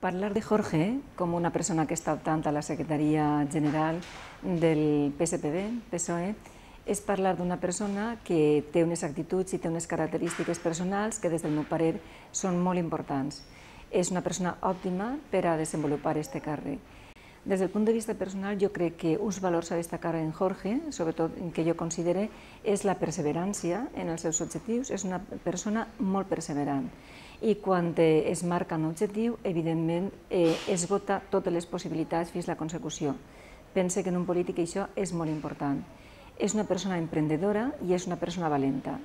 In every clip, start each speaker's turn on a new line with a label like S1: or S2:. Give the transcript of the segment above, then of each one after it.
S1: Parlar de Jorge com una persona que està optant a la Secretaria General del PSPB-PSOE, és parlar d'una persona que té unes actituds i té unes característiques personals que, des del meu parer, són molt importants. És una persona òptima per a desenvolupar aquest càrrec. Des del punt de vista personal, jo crec que uns valors a destacar en Jorge, sobretot que jo considere, és la perseverància en els seus objectius. És una persona molt perseverant i quan es marca un objectiu, evidentment, esgota totes les possibilitats fins a la consecució. Pense que en un polític això és molt important. És una persona emprendedora i és una persona valenta.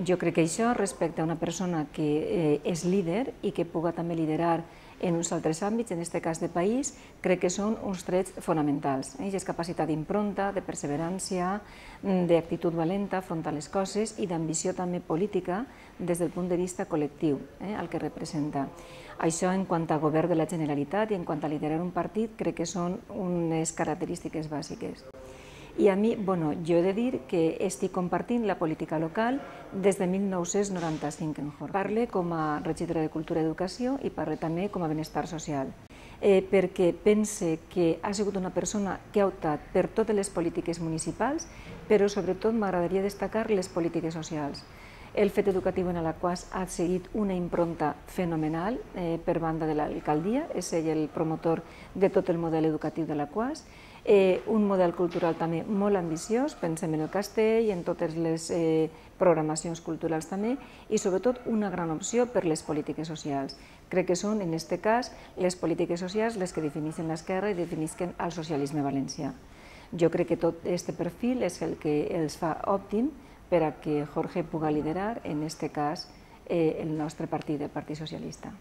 S1: Jo crec que això, respecte a una persona que és líder i que puga també liderar en uns altres àmbits, en aquest cas de país, crec que són uns trets fonamentals. És capacitat d'impronta, de perseverància, d'actitud valenta front a les coses i d'ambició també política des del punt de vista col·lectiu, el que representa. Això en quant a govern de la Generalitat i en quant a liderar un partit, crec que són unes característiques bàsiques. I a mi, jo he de dir que estic compartint la política local des de 1995 en Jorge. Parle com a regidora de Cultura i Educació i parle també com a Benestar Social, perquè pense que ha sigut una persona que ha optat per totes les polítiques municipals, però sobretot m'agradaria destacar les polítiques socials. El fet educatiu en Alaquàs ha seguit una impronta fenomenal per banda de l'alcaldia, és ell el promotor de tot el model educatiu d'Alaquàs, un model cultural també molt ambiciós, pensem en el castell, en totes les programacions culturals també, i sobretot una gran opció per les polítiques socials. Crec que són, en aquest cas, les polítiques socials les que defineixen l'esquerra i defineixen el socialisme valencià. Jo crec que tot aquest perfil és el que els fa òptim per a que Jorge puga liderar, en aquest cas, el nostre partit, el Partit Socialista.